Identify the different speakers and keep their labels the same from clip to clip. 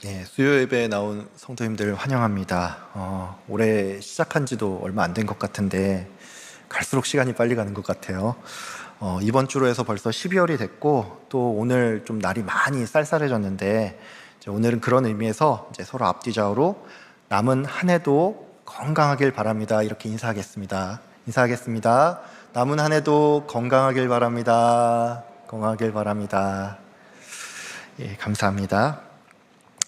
Speaker 1: 예, 수요 예배에 나온 성도님들 환영합니다. 올해 시작한 지도 얼마 안 된 것 같은데 갈수록 시간이 빨리 가는 것 같아요. 이번 주로 해서 벌써 12월이 됐고 또 오늘 좀 날이 많이 쌀쌀해졌는데 이제 오늘은 그런 의미에서 이제 서로 앞뒤좌우로 남은 한 해도 건강하길 바랍니다. 이렇게 인사하겠습니다. 인사하겠습니다. 남은 한 해도 건강하길 바랍니다. 건강하길 바랍니다. 예, 감사합니다.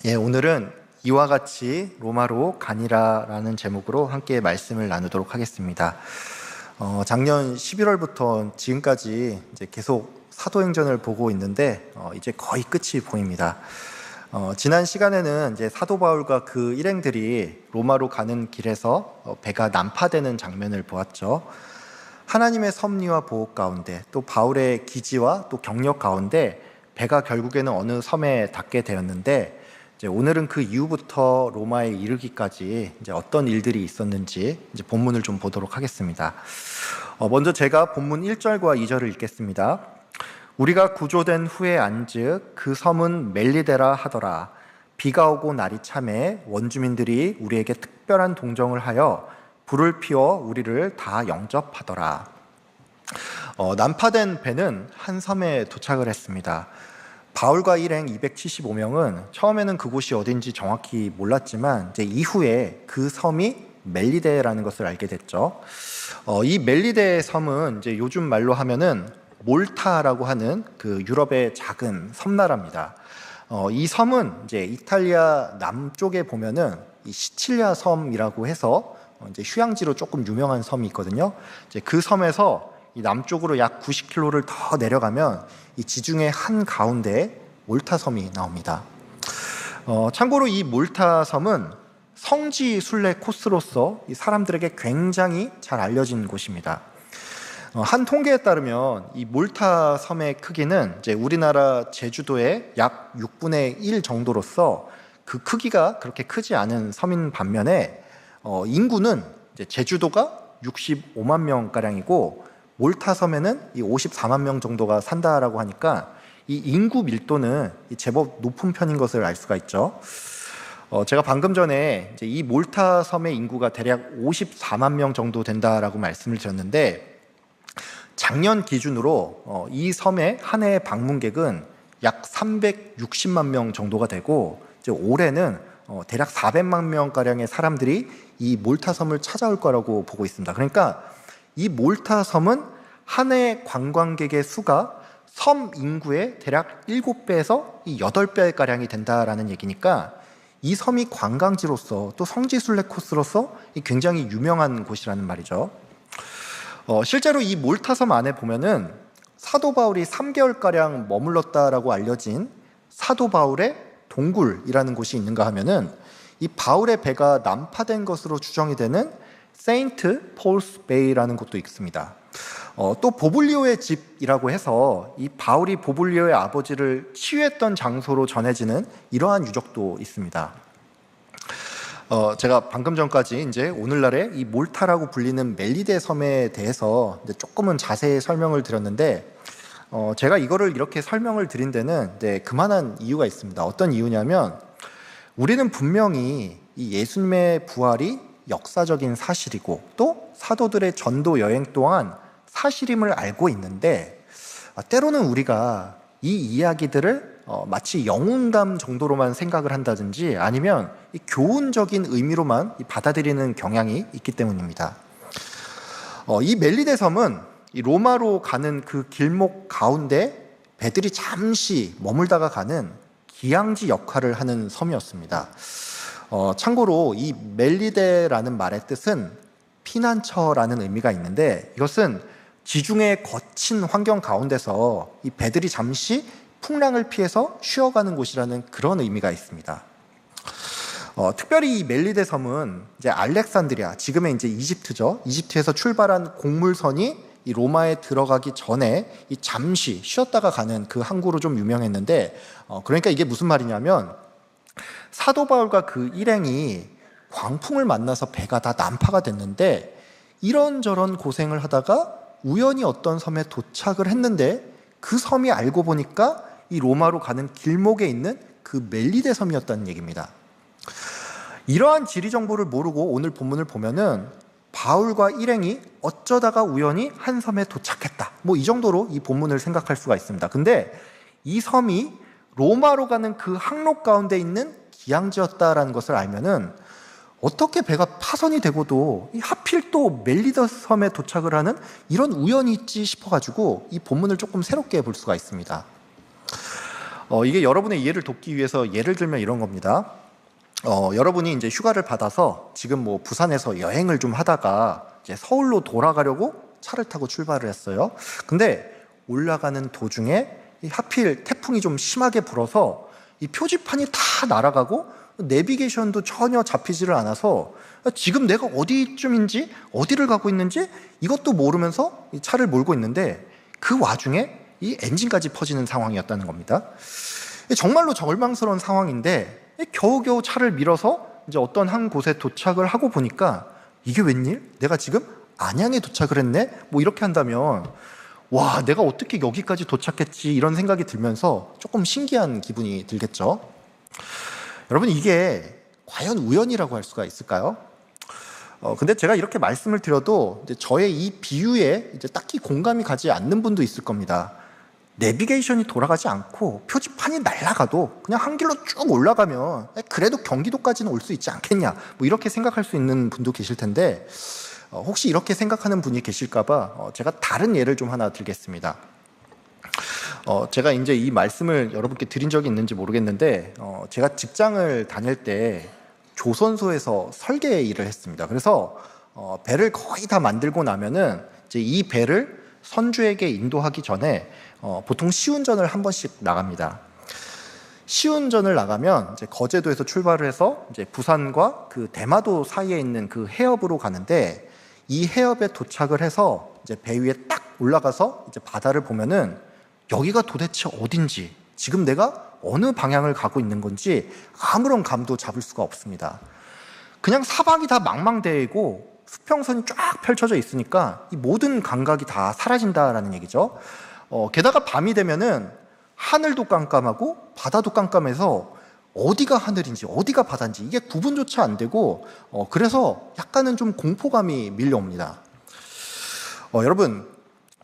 Speaker 1: 예, 오늘은 이와 같이 로마로 가니라라는 제목으로 함께 말씀을 나누도록 하겠습니다. 작년 11월부터 지금까지 이제 계속 사도행전을 보고 있는데 이제 거의 끝이 보입니다. 지난 시간에는 이제 사도 바울과 그 일행들이 로마로 가는 길에서 배가 난파되는 장면을 보았죠. 하나님의 섭리와 보호 가운데 또 바울의 기지와 또 경력 가운데 배가 결국에는 어느 섬에 닿게 되었는데 오늘은 그 이후부터 로마에 이르기까지 이제 어떤 일들이 있었는지 이제 본문을 좀 보도록 하겠습니다. 먼저 제가 본문 1절과 2절을 읽겠습니다. 우리가 구조된 후에 안즉 그 섬은 멜리데라 하더라. 비가 오고 날이 참해 원주민들이 우리에게 특별한 동정을 하여 불을 피워 우리를 다 영접하더라. 난파된 배는 한 섬에 도착을 했습니다. 바울과 일행 275명은 처음에는 그곳이 어딘지 정확히 몰랐지만 이제 이후에 그 섬이 멜리데라는 것을 알게 됐죠. 이 멜리데 섬은 이제 요즘 말로 하면은 몰타라고 하는 그 유럽의 작은 섬나라입니다. 이 섬은 이제 이탈리아 남쪽에 보면은 이 시칠리아 섬이라고 해서 이제 휴양지로 조금 유명한 섬이 있거든요. 이제 그 섬에서 이 남쪽으로 약 90km를 더 내려가면 이 지중해 한 가운데 몰타 섬이 나옵니다. 참고로 이 몰타 섬은 성지 순례 코스로서 이 사람들에게 굉장히 잘 알려진 곳입니다. 한 통계에 따르면 이 몰타 섬의 크기는 이제 우리나라 제주도의 약 6분의 1 정도로서 그 크기가 그렇게 크지 않은 섬인 반면에 인구는 이제 제주도가 65만 명 가량이고 몰타 섬에는 이 54만 명 정도가 산다라고 하니까 이 인구 밀도는 제법 높은 편인 것을 알 수가 있죠. 제가 방금 전에 이제 이 몰타 섬의 인구가 대략 54만 명 정도 된다라고 말씀을 드렸는데 작년 기준으로 이 섬의 한 해의 방문객은 약 360만 명 정도가 되고 이제 올해는 대략 400만 명 가량의 사람들이 이 몰타 섬을 찾아올 거라고 보고 있습니다. 그러니까 이 몰타 섬은 한 해 관광객의 수가 섬 인구의 대략 7배에서 8배가량이 된다라는 얘기니까 이 섬이 관광지로서 또 성지순례 코스로서 굉장히 유명한 곳이라는 말이죠. 실제로 이 몰타 섬 안에 보면은 사도 바울이 3개월가량 머물렀다라고 알려진 사도 바울의 동굴이라는 곳이 있는가 하면은 이 바울의 배가 난파된 것으로 추정이 되는 세인트 폴스 베이라는 곳도 있습니다. 또 보블리오의 집이라고 해서 이 바울이 보블리오의 아버지를 치유했던 장소로 전해지는 이러한 유적도 있습니다. 제가 방금 전까지 이제 오늘날의 이 몰타라고 불리는 멜리데 섬에 대해서 이제 조금은 자세히 설명을 드렸는데 제가 이거를 이렇게 설명을 드린 데는 그만한 이유가 있습니다. 어떤 이유냐면 우리는 분명히 이 예수님의 부활이 역사적인 사실이고 또 사도들의 전도 여행 또한 사실임을 알고 있는데 때로는 우리가 이 이야기들을 마치 영웅담 정도로만 생각을 한다든지 아니면 이 교훈적인 의미로만 받아들이는 경향이 있기 때문입니다. 이 멜리데 섬은 이 로마로 가는 그 길목 가운데 배들이 잠시 머물다가 가는 기항지 역할을 하는 섬이었습니다. 참고로 이 멜리데라는 말의 뜻은 피난처라는 의미가 있는데 이것은 지중해의 거친 환경 가운데서 이 배들이 잠시 풍랑을 피해서 쉬어가는 곳이라는 그런 의미가 있습니다. 특별히 이 멜리데 섬은 이제 알렉산드리아, 지금의 이제 이집트죠. 이집트에서 출발한 곡물선이 이 로마에 들어가기 전에 이 잠시 쉬었다가 가는 그 항구로 좀 유명했는데, 그러니까 이게 무슨 말이냐면 사도 바울과 그 일행이 광풍을 만나서 배가 다 난파가 됐는데 이런저런 고생을 하다가 우연히 어떤 섬에 도착을 했는데 그 섬이 알고 보니까 이 로마로 가는 길목에 있는 그 멜리데 섬이었다는 얘기입니다. 이러한 지리 정보를 모르고 오늘 본문을 보면은 바울과 일행이 어쩌다가 우연히 한 섬에 도착했다, 뭐 이 정도로 이 본문을 생각할 수가 있습니다. 근데 이 섬이 로마로 가는 그 항로 가운데 있는 기항지였다라는 것을 알면은 어떻게 배가 파손이 되고도 하필 또 멜리데 섬에 도착을 하는 이런 우연이 있지 싶어가지고 이 본문을 조금 새롭게 볼 수가 있습니다. 이게 여러분의 이해를 돕기 위해서 예를 들면 이런 겁니다. 여러분이 이제 휴가를 받아서 지금 뭐 부산에서 여행을 좀 하다가 이제 서울로 돌아가려고 차를 타고 출발을 했어요. 근데 올라가는 도중에 하필 태풍이 좀 심하게 불어서 이 표지판이 다 날아가고 내비게이션도 전혀 잡히지를 않아서 지금 내가 어디쯤인지 어디를 가고 있는지 이것도 모르면서 이 차를 몰고 있는데 그 와중에 이 엔진까지 퍼지는 상황이었다는 겁니다. 정말로 절망스러운 상황인데 겨우겨우 차를 밀어서 이제 어떤 한 곳에 도착을 하고 보니까 이게 웬일? 내가 지금 안양에 도착을 했네? 뭐 이렇게 한다면 와, 내가 어떻게 여기까지 도착했지? 이런 생각이 들면서 조금 신기한 기분이 들겠죠. 여러분, 이게 과연 우연이라고 할 수가 있을까요? 근데 제가 이렇게 말씀을 드려도 이제 저의 이 비유에 이제 딱히 공감이 가지 않는 분도 있을 겁니다. 내비게이션이 돌아가지 않고 표지판이 날아가도 그냥 한 길로 쭉 올라가면 그래도 경기도까지는 올 수 있지 않겠냐, 뭐 이렇게 생각할 수 있는 분도 계실 텐데 혹시 이렇게 생각하는 분이 계실까봐 제가 다른 예를 좀 하나 들겠습니다. 제가 이제 이 말씀을 여러분께 드린 적이 있는지 모르겠는데 제가 직장을 다닐 때 조선소에서 설계 일을 했습니다. 그래서 배를 거의 다 만들고 나면은 이제 이 배를 선주에게 인도하기 전에 보통 시운전을 한 번씩 나갑니다. 시운전을 나가면 이제 거제도에서 출발을 해서 이제 부산과 그 대마도 사이에 있는 그 해협으로 가는데 이 해협에 도착을 해서 이제 배 위에 딱 올라가서 이제 바다를 보면은 여기가 도대체 어딘지, 지금 내가 어느 방향을 가고 있는 건지 아무런 감도 잡을 수가 없습니다. 그냥 사방이 다 망망대해고 수평선이 쫙 펼쳐져 있으니까 이 모든 감각이 다 사라진다라는 얘기죠. 게다가 밤이 되면은 하늘도 깜깜하고 바다도 깜깜해서 어디가 하늘인지 어디가 바다인지 이게 구분조차 안 되고 그래서 약간은 좀 공포감이 밀려옵니다. 여러분,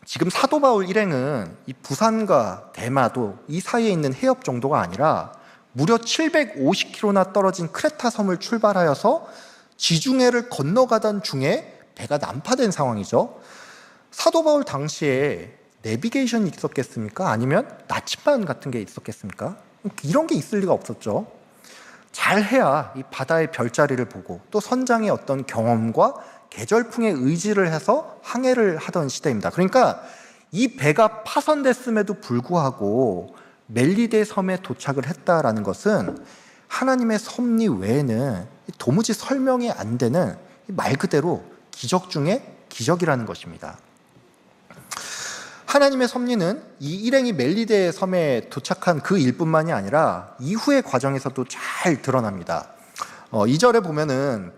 Speaker 1: 지금 사도 바울 일행은 이 부산과 대마도 이 사이에 있는 해협 정도가 아니라 무려 750km나 떨어진 크레타 섬을 출발하여서 지중해를 건너가던 중에 배가 난파된 상황이죠. 사도 바울 당시에 내비게이션이 있었겠습니까? 아니면 나침반 같은 게 있었겠습니까? 이런 게 있을 리가 없었죠. 잘해야 이 바다의 별자리를 보고 또 선장의 어떤 경험과 계절풍에 의지를 해서 항해를 하던 시대입니다. 그러니까 이 배가 파손됐음에도 불구하고 멜리데 섬에 도착을 했다라는 것은 하나님의 섭리 외에는 도무지 설명이 안 되는 말 그대로 기적 중에 기적이라는 것입니다. 하나님의 섭리는 이 일행이 멜리데 섬에 도착한 그 일뿐만이 아니라 이후의 과정에서도 잘 드러납니다. 2절에 보면은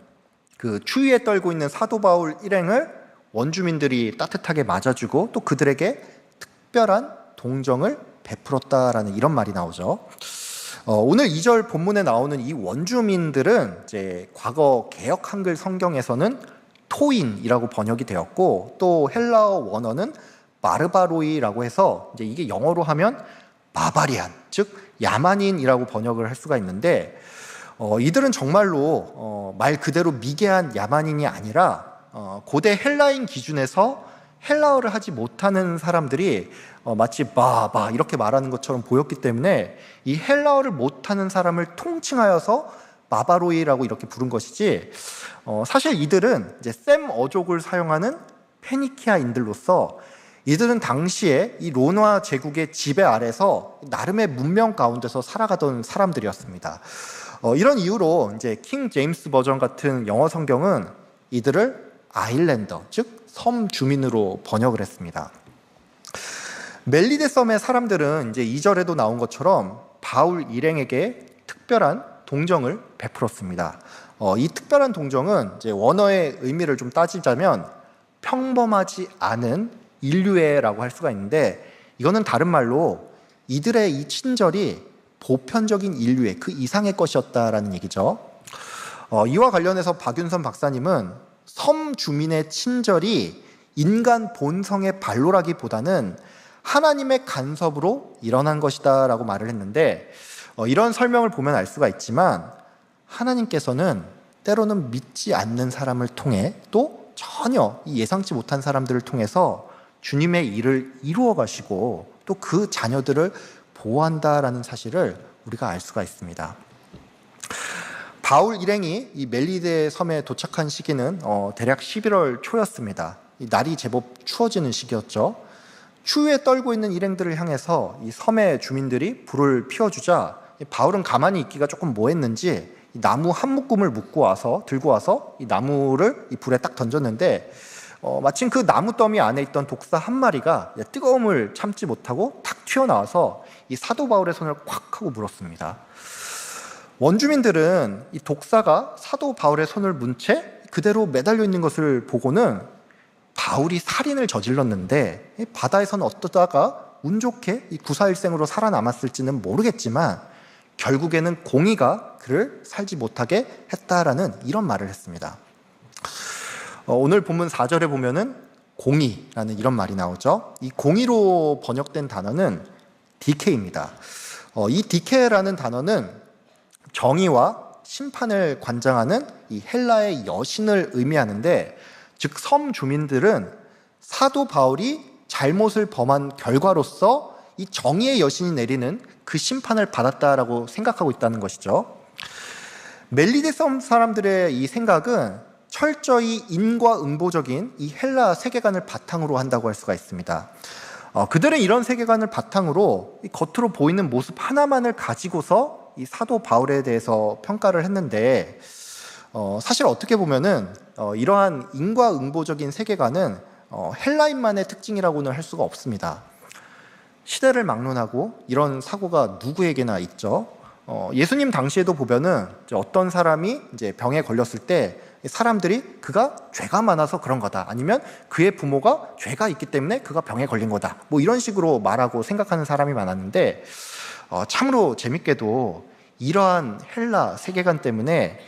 Speaker 1: 그 추위에 떨고 있는 사도 바울 일행을 원주민들이 따뜻하게 맞아주고 또 그들에게 특별한 동정을 베풀었다라는 이런 말이 나오죠. 오늘 2절 본문에 나오는 이 원주민들은 이제 과거 개역 한글 성경에서는 토인이라고 번역이 되었고 또 헬라어 원어는 바르바로이라고 해서 이제 이게 영어로 하면 바바리안, 즉 야만인이라고 번역을 할 수가 있는데 이들은 정말로 말 그대로 미개한 야만인이 아니라 고대 헬라인 기준에서 헬라어를 하지 못하는 사람들이 마치 바바 이렇게 말하는 것처럼 보였기 때문에 이 헬라어를 못하는 사람을 통칭하여서 바바로이라고 이렇게 부른 것이지 사실 이들은 이제 셈 어족을 사용하는 페니키아인들로서 이들은 당시에 이 로마 제국의 지배 아래서 나름의 문명 가운데서 살아가던 사람들이었습니다. 이런 이유로 이제 킹 제임스 버전 같은 영어 성경은 이들을 아일랜더, 즉 섬 주민으로 번역을 했습니다. 멜리데 섬의 사람들은 이제 2절에도 나온 것처럼 바울 일행에게 특별한 동정을 베풀었습니다. 이 특별한 동정은 이제 원어의 의미를 좀 따지자면 평범하지 않은 인류애라고 할 수가 있는데 이거는 다른 말로 이들의 이 친절이 보편적인 인류의 그 이상의 것이었다라는 얘기죠. 이와 관련해서 박윤선 박사님은 섬 주민의 친절이 인간 본성의 발로라기보다는 하나님의 간섭으로 일어난 것이다 라고 말을 했는데, 이런 설명을 보면 알 수가 있지만 하나님께서는 때로는 믿지 않는 사람을 통해 또 전혀 예상치 못한 사람들을 통해서 주님의 일을 이루어 가시고 또 그 자녀들을 보호한다라는 사실을 우리가 알 수가 있습니다. 바울 일행이 이 멜리데 섬에 도착한 시기는 대략 11월 초였습니다. 이 날이 제법 추워지는 시기였죠. 추위에 떨고 있는 일행들을 향해서 이 섬의 주민들이 불을 피워주자 바울은 가만히 있기가 조금 뭐했는지 나무 한 묶음을 들고 와서 이 나무를 이 불에 딱 던졌는데, 마침 그 나무 더미 안에 있던 독사 한 마리가 뜨거움을 참지 못하고 탁 튀어나와서 이 사도 바울의 손을 콱 하고 물었습니다. 원주민들은 이 독사가 사도 바울의 손을 문 채 그대로 매달려 있는 것을 보고는 바울이 살인을 저질렀는데 바다에서는 어떠다가 운 좋게 이 구사일생으로 살아남았을지는 모르겠지만 결국에는 공의가 그를 살지 못하게 했다라는 이런 말을 했습니다. 오늘 본문 4절에 보면은 공의라는 이런 말이 나오죠. 이 공의로 번역된 단어는 디케입니다. 이 디케라는 단어는 정의와 심판을 관장하는 이 헬라의 여신을 의미하는데, 즉 섬 주민들은 사도 바울이 잘못을 범한 결과로서 이 정의의 여신이 내리는 그 심판을 받았다라고 생각하고 있다는 것이죠. 멜리데 섬 사람들의 이 생각은 철저히 인과응보적인 이 헬라 세계관을 바탕으로 한다고 할 수가 있습니다. 그들은 이런 세계관을 바탕으로 이 겉으로 보이는 모습 하나만을 가지고서 이 사도 바울에 대해서 평가를 했는데, 사실 어떻게 보면은 이러한 인과응보적인 세계관은 헬라인만의 특징이라고는 할 수가 없습니다. 시대를 막론하고 이런 사고가 누구에게나 있죠. 예수님 당시에도 보면은 어떤 사람이 이제 병에 걸렸을 때 사람들이 그가 죄가 많아서 그런 거다, 아니면 그의 부모가 죄가 있기 때문에 그가 병에 걸린 거다, 뭐 이런 식으로 말하고 생각하는 사람이 많았는데, 참으로 재밌게도 이러한 헬라 세계관 때문에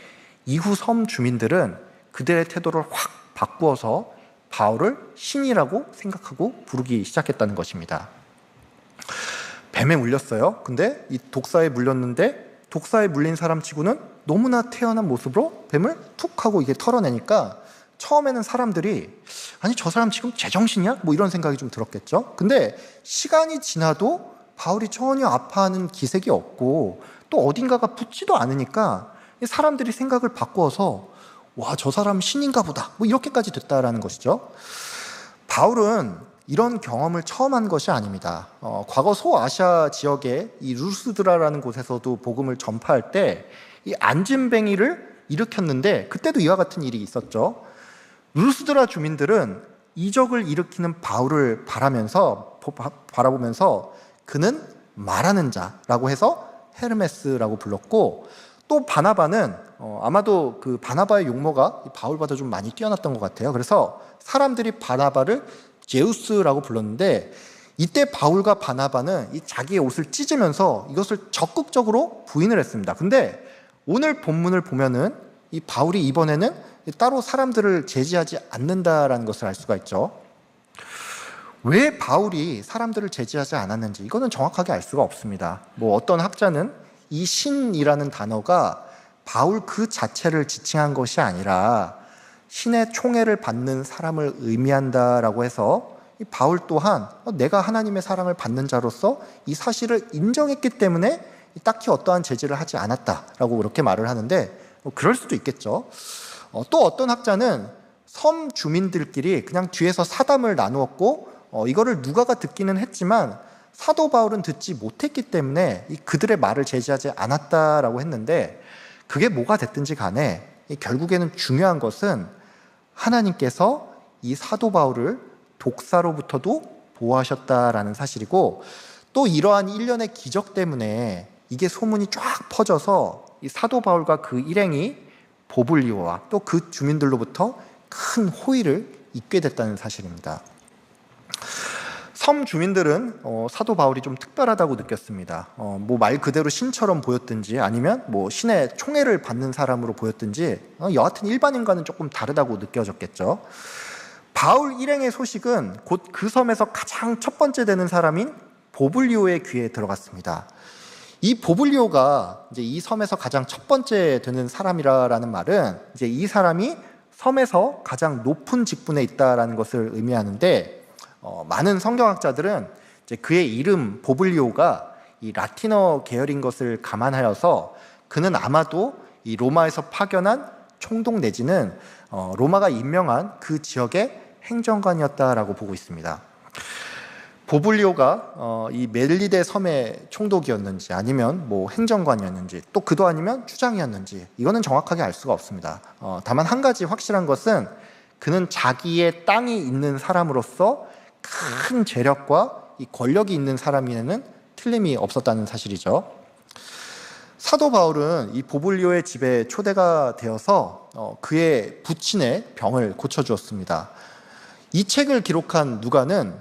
Speaker 1: 이후 섬 주민들은 그들의 태도를 확 바꾸어서 바울을 신이라고 생각하고 부르기 시작했다는 것입니다. 뱀에 물렸어요. 근데 이 독사에 물렸는데 독사에 물린 사람 치고는 너무나 태연한 모습으로 뱀을 툭 하고 이게 털어내니까 처음에는 사람들이 아니 저 사람 지금 제정신이야? 뭐 이런 생각이 좀 들었겠죠. 근데 시간이 지나도 바울이 전혀 아파하는 기색이 없고 또 어딘가가 붙지도 않으니까 사람들이 생각을 바꾸어서 와, 저 사람 신인가 보다, 뭐 이렇게까지 됐다라는 것이죠. 바울은 이런 경험을 처음 한 것이 아닙니다. 과거 소아시아 지역의 이 루스드라라는 곳에서도 복음을 전파할 때 이 안진뱅이를 일으켰는데 그때도 이와 같은 일이 있었죠. 루스드라 주민들은 이적을 일으키는 바울을 바라보면서 그는 말하는 자라고 해서 헤르메스라고 불렀고, 또 바나바는 아마도 그 바나바의 용모가 바울보다 좀 많이 뛰어났던 것 같아요. 그래서 사람들이 바나바를 제우스라고 불렀는데, 이때 바울과 바나바는 이 자기의 옷을 찢으면서 이것을 적극적으로 부인을 했습니다. 근데 오늘 본문을 보면은 이 바울이 이번에는 따로 사람들을 제지하지 않는다라는 것을 알 수가 있죠. 왜 바울이 사람들을 제지하지 않았는지 이거는 정확하게 알 수가 없습니다. 뭐 어떤 학자는 이 신이라는 단어가 바울 그 자체를 지칭한 것이 아니라 신의 총애를 받는 사람을 의미한다라고 해서 이 바울 또한 내가 하나님의 사랑을 받는 자로서 이 사실을 인정했기 때문에 딱히 어떠한 제지를 하지 않았다라고 그렇게 말을 하는데, 그럴 수도 있겠죠. 또 어떤 학자는 섬 주민들끼리 그냥 뒤에서 사담을 나누었고 이거를 누가가 듣기는 했지만 사도 바울은 듣지 못했기 때문에 그들의 말을 제지하지 않았다라고 했는데, 그게 뭐가 됐든지 간에 결국에는 중요한 것은 하나님께서 이 사도 바울을 독사로부터도 보호하셨다라는 사실이고, 또 이러한 일련의 기적 때문에 이게 소문이 쫙 퍼져서 이 사도 바울과 그 일행이 보블리오와 또 그 주민들로부터 큰 호의를 입게 됐다는 사실입니다. 섬 주민들은 사도 바울이 좀 특별하다고 느꼈습니다. 뭐 말 그대로 신처럼 보였든지 아니면 뭐 신의 총애를 받는 사람으로 보였든지 여하튼 일반인과는 조금 다르다고 느껴졌겠죠. 바울 일행의 소식은 곧 그 섬에서 가장 첫 번째 되는 사람인 보블리오의 귀에 들어갔습니다. 이 보블리오가 이제 이 섬에서 가장 첫 번째 되는 사람이라는 말은 이제 이 사람이 섬에서 가장 높은 직분에 있다라는 것을 의미하는데, 많은 성경학자들은 이제 그의 이름 보블리오가 이 라틴어 계열인 것을 감안하여서 그는 아마도 이 로마에서 파견한 총독 내지는 로마가 임명한 그 지역의 행정관이었다라고 보고 있습니다. 보블리오가 이 멜리데 섬의 총독이었는지 아니면 뭐 행정관이었는지 또 그도 아니면 추장이었는지 이거는 정확하게 알 수가 없습니다. 다만 한 가지 확실한 것은 그는 자기의 땅이 있는 사람으로서 큰 재력과 이 권력이 있는 사람에는 틀림이 없었다는 사실이죠. 사도 바울은 이 보블리오의 집에 초대가 되어서 그의 부친의 병을 고쳐주었습니다. 이 책을 기록한 누가는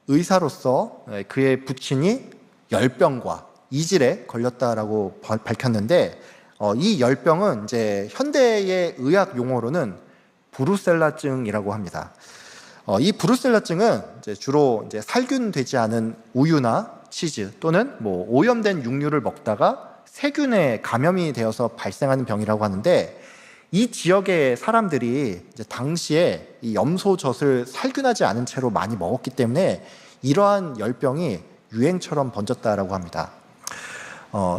Speaker 1: 의사로서 그의 부친이 열병과 이질에 걸렸다라고 밝혔는데, 이 열병은 이제 현대의 의학 용어로는 브루셀라증이라고 합니다. 이 브루셀라증은 이제 주로 이제 살균되지 않은 우유나 치즈 또는 뭐 오염된 육류를 먹다가 세균에 감염이 되어서 발생하는 병이라고 하는데, 이 지역의 사람들이 이제 당시에 이 염소젖을 살균하지 않은 채로 많이 먹었기 때문에 이러한 열병이 유행처럼 번졌다라고 합니다.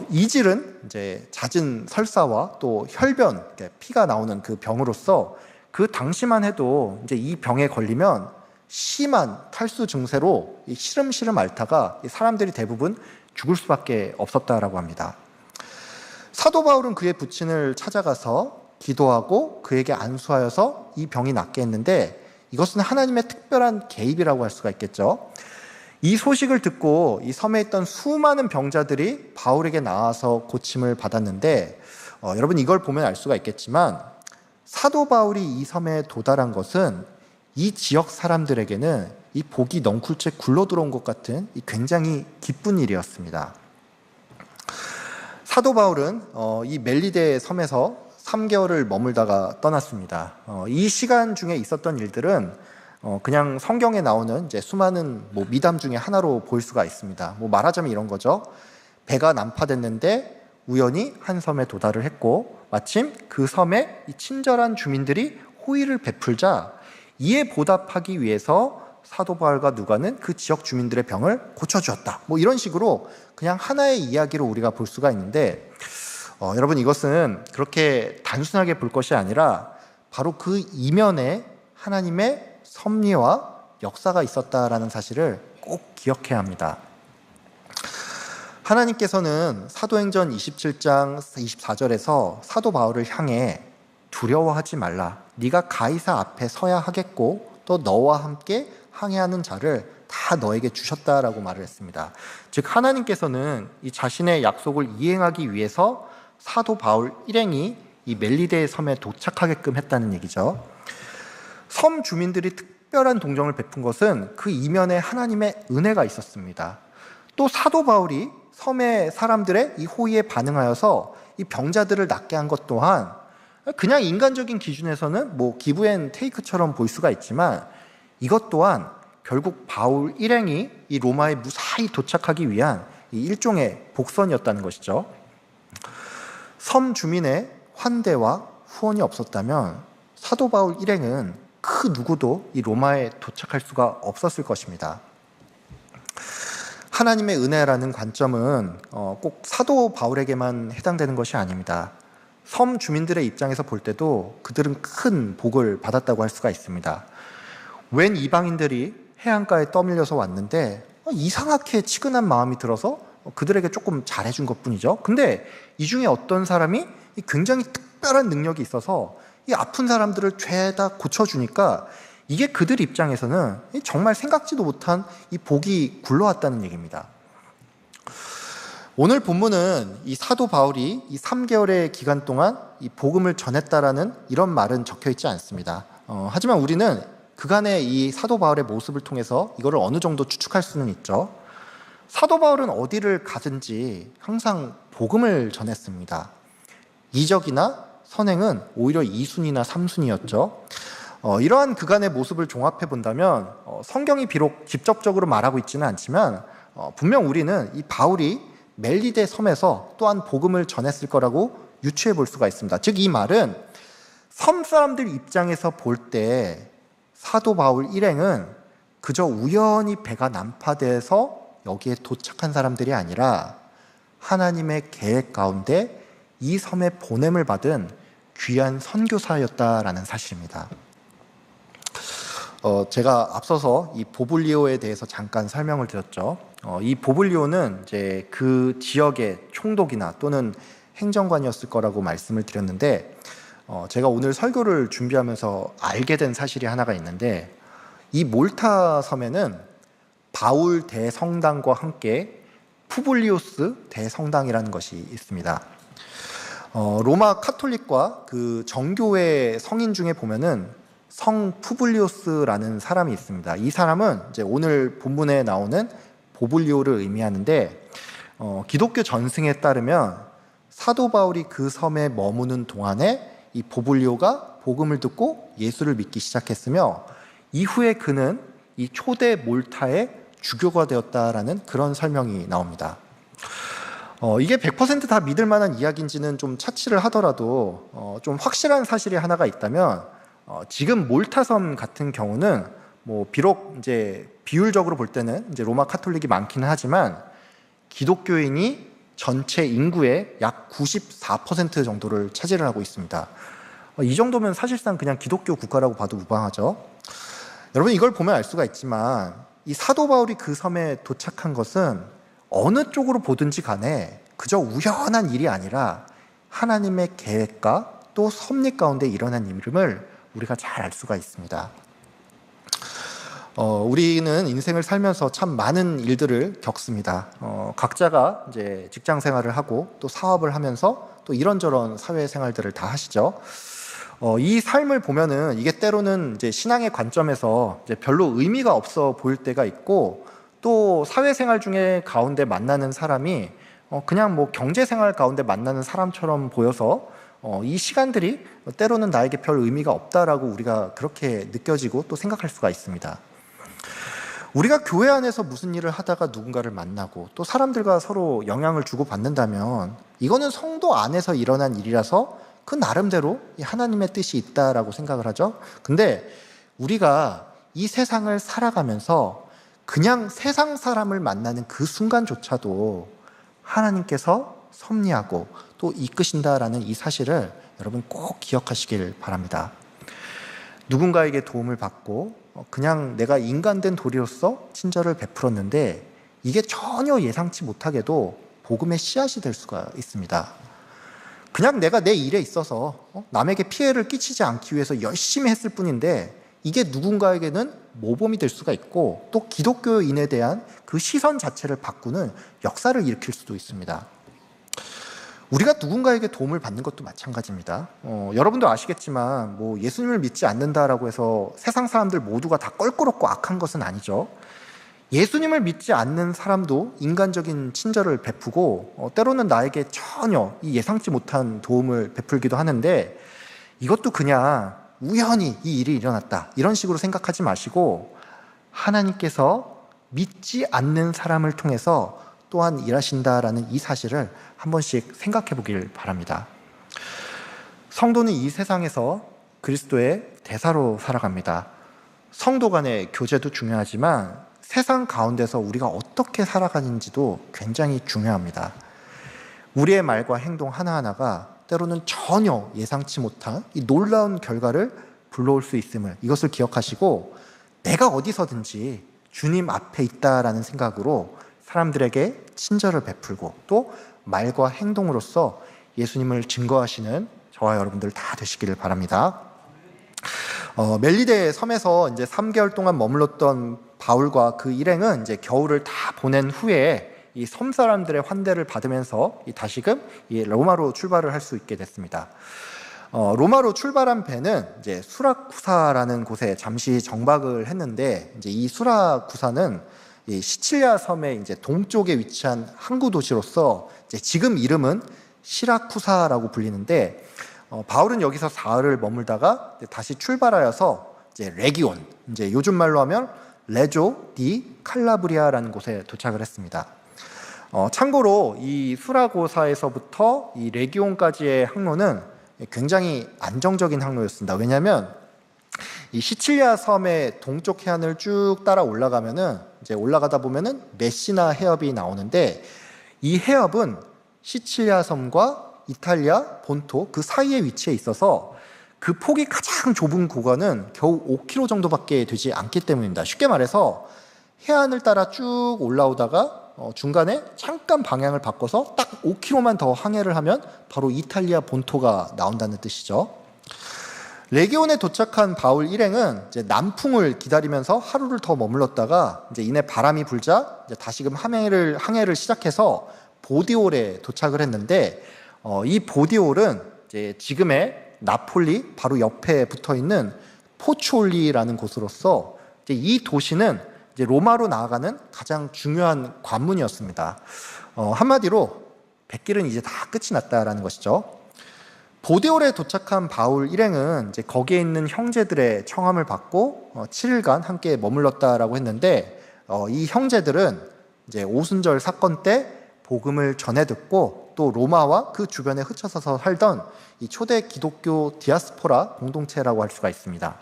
Speaker 1: 이질은 이제 잦은 설사와 또 혈변, 피가 나오는 그 병으로서 그 당시만 해도 이제 이 병에 걸리면 심한 탈수 증세로 이 시름시름 앓다가 사람들이 대부분 죽을 수밖에 없었다라고 합니다. 사도 바울은 그의 부친을 찾아가서 기도하고 그에게 안수하여서 이 병이 낫게 했는데, 이것은 하나님의 특별한 개입이라고 할 수가 있겠죠. 이 소식을 듣고 이 섬에 있던 수많은 병자들이 바울에게 나와서 고침을 받았는데, 여러분 이걸 보면 알 수가 있겠지만 사도 바울이 이 섬에 도달한 것은 이 지역 사람들에게는 이 복이 넝쿨째 굴러 들어온 것 같은 이 굉장히 기쁜 일이었습니다. 사도 바울은 이 멜리데 섬에서 3개월을 머물다가 떠났습니다. 이 시간 중에 있었던 일들은 그냥 성경에 나오는 이제 수많은 뭐 미담 중에 하나로 볼 수가 있습니다. 뭐 말하자면 이런 거죠. 배가 난파됐는데 우연히 한 섬에 도달을 했고, 마침 그 섬에 이 친절한 주민들이 호의를 베풀자 이에 보답하기 위해서 사도 바울과 누가는 그 지역 주민들의 병을 고쳐주었다. 뭐 이런 식으로 그냥 하나의 이야기로 우리가 볼 수가 있는데, 여러분 이것은 그렇게 단순하게 볼 것이 아니라 바로 그 이면에 하나님의 섭리와 역사가 있었다라는 사실을 꼭 기억해야 합니다. 하나님께서는 사도행전 27장 24절에서 사도 바울을 향해 두려워하지 말라. 네가 가이사 앞에 서야 하겠고 또 너와 함께 항해하는 자를 다 너에게 주셨다라고 말을 했습니다. 즉 하나님께서는 이 자신의 약속을 이행하기 위해서 사도 바울 일행이 이 멜리데 섬에 도착하게끔 했다는 얘기죠. 섬 주민들이 특별한 동정을 베푼 것은 그 이면에 하나님의 은혜가 있었습니다. 또 사도 바울이 섬의 사람들의 이 호의에 반응하여서 이 병자들을 낫게 한 것 또한 그냥 인간적인 기준에서는 뭐 기브 앤 테이크처럼 보일 수가 있지만, 이것 또한 결국 바울 일행이 이 로마에 무사히 도착하기 위한 이 일종의 복선이었다는 것이죠. 섬 주민의 환대와 후원이 없었다면 사도 바울 일행은 그 누구도 이 로마에 도착할 수가 없었을 것입니다. 하나님의 은혜라는 관점은 꼭 사도 바울에게만 해당되는 것이 아닙니다. 섬 주민들의 입장에서 볼 때도 그들은 큰 복을 받았다고 할 수가 있습니다. 웬 이방인들이 해안가에 떠밀려서 왔는데 이상하게 치근한 마음이 들어서 그들에게 조금 잘해준 것뿐이죠. 근데 이 중에 어떤 사람이 굉장히 특별한 능력이 있어서 이 아픈 사람들을 죄다 고쳐주니까 이게 그들 입장에서는 정말 생각지도 못한 이 복이 굴러왔다는 얘기입니다. 오늘 본문은 이 사도 바울이 이 3개월의 기간 동안 이 복음을 전했다라는 이런 말은 적혀 있지 않습니다. 하지만 우리는 그간의 이 사도 바울의 모습을 통해서 이거를 어느 정도 추측할 수는 있죠. 사도 바울은 어디를 가든지 항상 복음을 전했습니다. 이적이나 선행은 오히려 2순위나 3순위였죠. 이러한 그간의 모습을 종합해 본다면 성경이 비록 직접적으로 말하고 있지는 않지만 분명 우리는 이 바울이 멜리데 섬에서 또한 복음을 전했을 거라고 유추해 볼 수가 있습니다. 즉 이 말은 섬 사람들 입장에서 볼 때 사도 바울 일행은 그저 우연히 배가 난파돼서 여기에 도착한 사람들이 아니라 하나님의 계획 가운데 이 섬에 보냄을 받은 귀한 선교사였다라는 사실입니다. 제가 앞서서 이 보블리오에 대해서 잠깐 설명을 드렸죠. 이 보블리오는 이제 그 지역의 총독이나 또는 행정관이었을 거라고 말씀을 드렸는데, 제가 오늘 설교를 준비하면서 알게 된 사실이 하나가 있는데, 이 몰타 섬에는 바울 대성당과 함께 푸블리오스 대성당이라는 것이 있습니다. 로마 카톨릭과 그 정교회 성인 중에 보면은 성 푸블리오스라는 사람이 있습니다. 이 사람은 이제 오늘 본문에 나오는 보블리오를 의미하는데, 기독교 전승에 따르면 사도 바울이 그 섬에 머무는 동안에 이 보블리오가 복음을 듣고 예수를 믿기 시작했으며, 이후에 그는 이 초대 몰타의 주교가 되었다라는 그런 설명이 나옵니다. 이게 100% 다 믿을 만한 이야기인지는 좀 차치를 하더라도 좀 확실한 사실이 하나가 있다면, 지금 몰타섬 같은 경우는 뭐 비록 이제 비율적으로 볼 때는 이제 로마 카톨릭이 많기는 하지만 기독교인이 전체 인구의 약 94% 정도를 차지를 하고 있습니다. 이 정도면 사실상 그냥 기독교 국가라고 봐도 무방하죠. 여러분, 이걸 보면 알 수가 있지만 이 사도 바울이 그 섬에 도착한 것은 어느 쪽으로 보든지 간에 그저 우연한 일이 아니라 하나님의 계획과 또 섭리 가운데 일어난 일임을 우리가 잘 알 수가 있습니다. 우리는 인생을 살면서 참 많은 일들을 겪습니다. 각자가 이제 직장 생활을 하고 또 사업을 하면서 또 이런저런 사회 생활들을 다 하시죠. 이 삶을 보면은 이게 때로는 이제 신앙의 관점에서 이제 별로 의미가 없어 보일 때가 있고, 또 사회생활 중에 가운데 만나는 사람이 그냥 뭐 경제생활 가운데 만나는 사람처럼 보여서 이 시간들이 때로는 나에게 별 의미가 없다라고 우리가 그렇게 느껴지고 또 생각할 수가 있습니다. 우리가 교회 안에서 무슨 일을 하다가 누군가를 만나고 또 사람들과 서로 영향을 주고받는다면 이거는 성도 안에서 일어난 일이라서 그 나름대로 하나님의 뜻이 있다라고 생각을 하죠. 근데 우리가 이 세상을 살아가면서 그냥 세상 사람을 만나는 그 순간조차도 하나님께서 섭리하고 또 이끄신다라는 이 사실을 여러분 꼭 기억하시길 바랍니다. 누군가에게 도움을 받고 그냥 내가 인간된 도리로서 친절을 베풀었는데 이게 전혀 예상치 못하게도 복음의 씨앗이 될 수가 있습니다. 그냥 내가 내 일에 있어서 남에게 피해를 끼치지 않기 위해서 열심히 했을 뿐인데 이게 누군가에게는 모범이 될 수가 있고 또 기독교인에 대한 그 시선 자체를 바꾸는 역사를 일으킬 수도 있습니다. 우리가 누군가에게 도움을 받는 것도 마찬가지입니다. 여러분도 아시겠지만 뭐 예수님을 믿지 않는다라고 해서 세상 사람들 모두가 다 껄끄럽고 악한 것은 아니죠. 예수님을 믿지 않는 사람도 인간적인 친절을 베푸고 때로는 나에게 전혀 이 예상치 못한 도움을 베풀기도 하는데, 이것도 그냥 우연히 이 일이 일어났다 이런 식으로 생각하지 마시고 하나님께서 믿지 않는 사람을 통해서 또한 일하신다라는 이 사실을 한 번씩 생각해 보길 바랍니다. 성도는 이 세상에서 그리스도의 대사로 살아갑니다. 성도 간의 교제도 중요하지만 세상 가운데서 우리가 어떻게 살아가는지도 굉장히 중요합니다. 우리의 말과 행동 하나하나가 때로는 전혀 예상치 못한 이 놀라운 결과를 불러올 수 있음을, 이것을 기억하시고 내가 어디서든지 주님 앞에 있다라는 생각으로 사람들에게 친절을 베풀고 또 말과 행동으로서 예수님을 증거하시는 저와 여러분들 다 되시기를 바랍니다. 멜리데 섬에서 이제 3개월 동안 머물렀던 바울과 그 일행은 이제 겨울을 다 보낸 후에 이 섬 사람들의 환대를 받으면서 다시금 이 로마로 출발을 할 수 있게 됐습니다. 로마로 출발한 배는 이제 수라쿠사라는 곳에 잠시 정박을 했는데, 이제 이 수라쿠사는 이 시칠리아 섬의 이제 동쪽에 위치한 항구 도시로서 이제 지금 이름은 시라쿠사라고 불리는데, 바울은 여기서 사흘을 머물다가 다시 출발하여서 이제 레기온, 이제 요즘 말로 하면 레조 디 칼라브리아라는 곳에 도착을 했습니다. 참고로 이 수라고사에서부터 이 레기온까지의 항로는 굉장히 안정적인 항로였습니다. 왜냐하면 이 시칠리아 섬의 동쪽 해안을 쭉 따라 올라가면은 이제 올라가다 보면은 메시나 해협이 나오는데, 이 해협은 시칠리아 섬과 이탈리아 본토 그 사이에 위치해 있어서 그 폭이 가장 좁은 구간은 겨우 5km 정도밖에 되지 않기 때문입니다. 쉽게 말해서 해안을 따라 쭉 올라오다가 중간에 잠깐 방향을 바꿔서 딱 5km만 더 항해를 하면 바로 이탈리아 본토가 나온다는 뜻이죠. 레기온에 도착한 바울 일행은 이제 남풍을 기다리면서 하루를 더 머물렀다가 이제 이내 바람이 불자 이제 다시금 항해를 시작해서 보디올에 도착을 했는데, 이 보디올은 이제 지금의 나폴리 바로 옆에 붙어 있는 포추올리라는 곳으로서 이제 이 도시는 이제 로마로 나아가는 가장 중요한 관문이었습니다. 한마디로 백길은 이제 다 끝이 났다라는 것이죠. 보디올에 도착한 바울 일행은 이제 거기에 있는 형제들의 청함을 받고 7일간 함께 머물렀다라고 했는데, 이 형제들은 이제 오순절 사건 때 복음을 전해 듣고 또 로마와 그 주변에 흩어져서 살던 이 초대 기독교 디아스포라 공동체라고 할 수가 있습니다.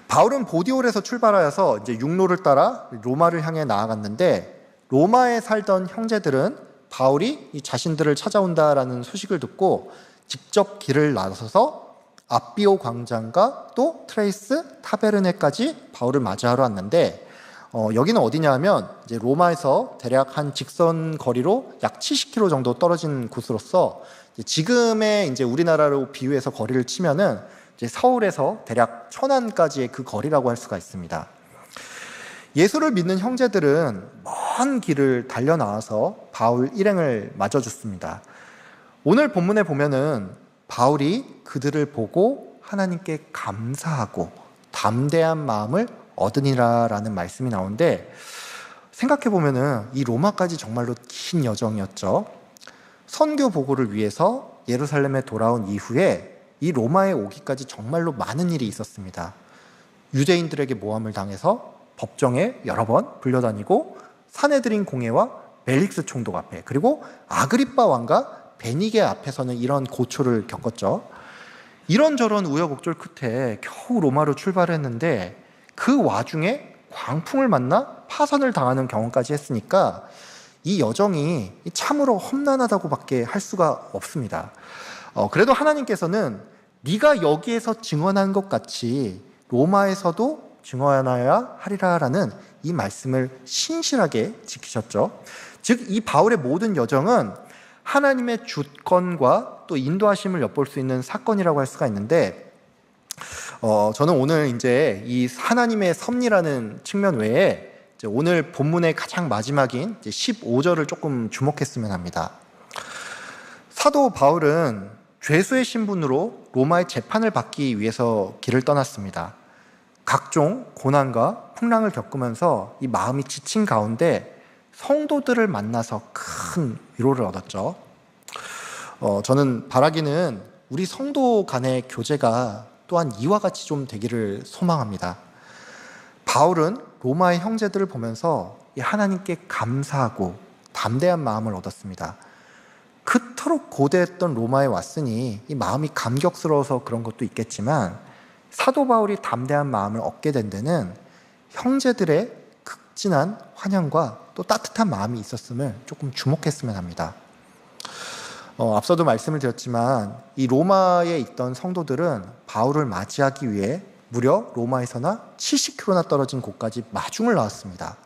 Speaker 1: 바울은 보디올에서 출발하여서 이제 육로를 따라 로마를 향해 나아갔는데, 로마에 살던 형제들은 바울이 이 자신들을 찾아온다라는 소식을 듣고 직접 길을 나서서 아비오 광장과 또 트레이스 타베르네까지 바울을 맞이하러 왔는데, 여기는 어디냐 하면 이제 로마에서 대략 한 직선 거리로 약 70km 정도 떨어진 곳으로서 지금의 이제 우리나라로 비유해서 거리를 치면은 이제 서울에서 대략 천안까지의 그 거리라고 할 수가 있습니다. 예수를 믿는 형제들은 먼 길을 달려 나와서 바울 일행을 맞아줬습니다. 오늘 본문에 보면은 바울이 그들을 보고 하나님께 감사하고 담대한 마음을 얻으니라라는 말씀이 나오는데, 생각해 보면은 이 로마까지 정말로 긴 여정이었죠. 선교 보고를 위해서 예루살렘에 돌아온 이후에 이 로마에 오기까지 정말로 많은 일이 있었습니다. 유대인들에게 모함을 당해서 법정에 여러 번 불려다니고 사내들인 공회와 벨릭스 총독 앞에, 그리고 아그리빠 왕과 베니게 앞에서는 이런 고초를 겪었죠. 이런저런 우여곡절 끝에 겨우 로마로 출발했는데, 그 와중에 광풍을 만나 파선을 당하는 경험까지 했으니까 이 여정이 참으로 험난하다고밖에 할 수가 없습니다. 그래도 하나님께서는 네가 여기에서 증언한 것 같이 로마에서도 증언하여야 하리라라는 이 말씀을 신실하게 지키셨죠. 즉, 이 바울의 모든 여정은 하나님의 주권과 또 인도하심을 엿볼 수 있는 사건이라고 할 수가 있는데, 저는 오늘 이제 이 하나님의 섭리라는 측면 외에 이제 오늘 본문의 가장 마지막인 이제 15절을 조금 주목했으면 합니다. 사도 바울은 죄수의 신분으로 로마의 재판을 받기 위해서 길을 떠났습니다. 각종 고난과 풍랑을 겪으면서 이 마음이 지친 가운데 성도들을 만나서 큰 위로를 얻었죠. 저는 바라기는 우리 성도 간의 교제가 또한 이와 같이 좀 되기를 소망합니다. 바울은 로마의 형제들을 보면서 하나님께 감사하고 담대한 마음을 얻었습니다. 그토록 고대했던 로마에 왔으니 이 마음이 감격스러워서 그런 것도 있겠지만, 사도 바울이 담대한 마음을 얻게 된 데는 형제들의 극진한 환영과 또 따뜻한 마음이 있었음을 조금 주목했으면 합니다. 앞서도 말씀을 드렸지만 이 로마에 있던 성도들은 바울을 맞이하기 위해 무려 로마에서나 70km나 떨어진 곳까지 마중을 나왔습니다.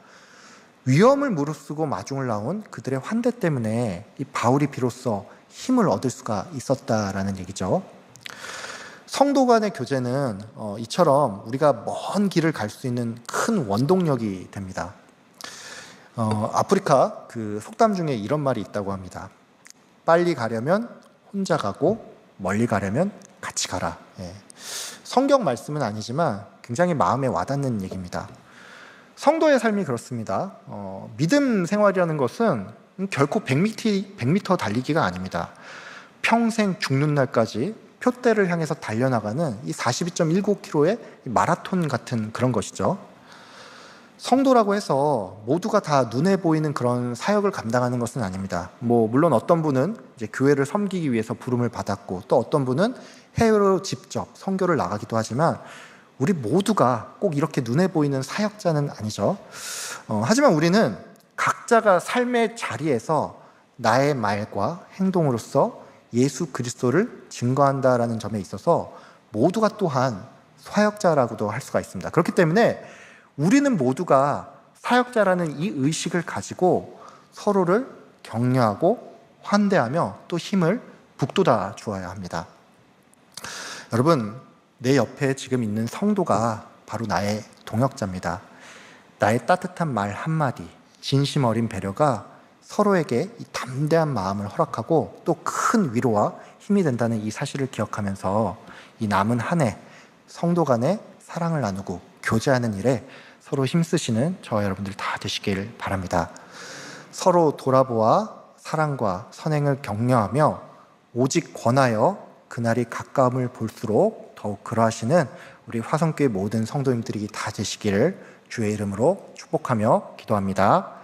Speaker 1: 위험을 무릅쓰고 마중을 나온 그들의 환대 때문에 이 바울이 비로소 힘을 얻을 수가 있었다라는 얘기죠. 성도 간의 교제는 이처럼 우리가 먼 길을 갈 수 있는 큰 원동력이 됩니다. 아프리카 그 속담 중에 이런 말이 있다고 합니다. 빨리 가려면 혼자 가고 멀리 가려면 같이 가라. 예. 성경 말씀은 아니지만 굉장히 마음에 와닿는 얘기입니다. 성도의 삶이 그렇습니다. 믿음 생활이라는 것은 결코 100m 달리기가 아닙니다. 평생 죽는 날까지 표대를 향해서 달려나가는 이 42.19km의 마라톤 같은 그런 것이죠. 성도라고 해서 모두가 다 눈에 보이는 그런 사역을 감당하는 것은 아닙니다. 물론 어떤 분은 이제 교회를 섬기기 위해서 부름을 받았고, 또 어떤 분은 해외로 직접 선교를 나가기도 하지만, 우리 모두가 꼭 이렇게 눈에 보이는 사역자는 아니죠. 하지만 우리는 각자가 삶의 자리에서 나의 말과 행동으로서 예수 그리스도를 증거한다라는 점에 있어서 모두가 또한 사역자라고도 할 수가 있습니다. 그렇기 때문에 우리는 모두가 사역자라는 이 의식을 가지고 서로를 격려하고 환대하며 또 힘을 북돋아 주어야 합니다. 여러분, 내 옆에 지금 있는 성도가 바로 나의 동역자입니다. 나의 따뜻한 말 한마디, 진심 어린 배려가 서로에게 이 담대한 마음을 허락하고 또 큰 위로와 힘이 된다는 이 사실을 기억하면서 이 남은 한 해 성도 간의 사랑을 나누고 교제하는 일에 서로 힘쓰시는 저와 여러분들 다 되시길 바랍니다. 서로 돌아보아 사랑과 선행을 격려하며 오직 권하여 그날이 가까움을 볼수록 더욱 그러하시는 우리 화성교회 모든 성도님들이 다 되시기를 주의 이름으로 축복하며 기도합니다.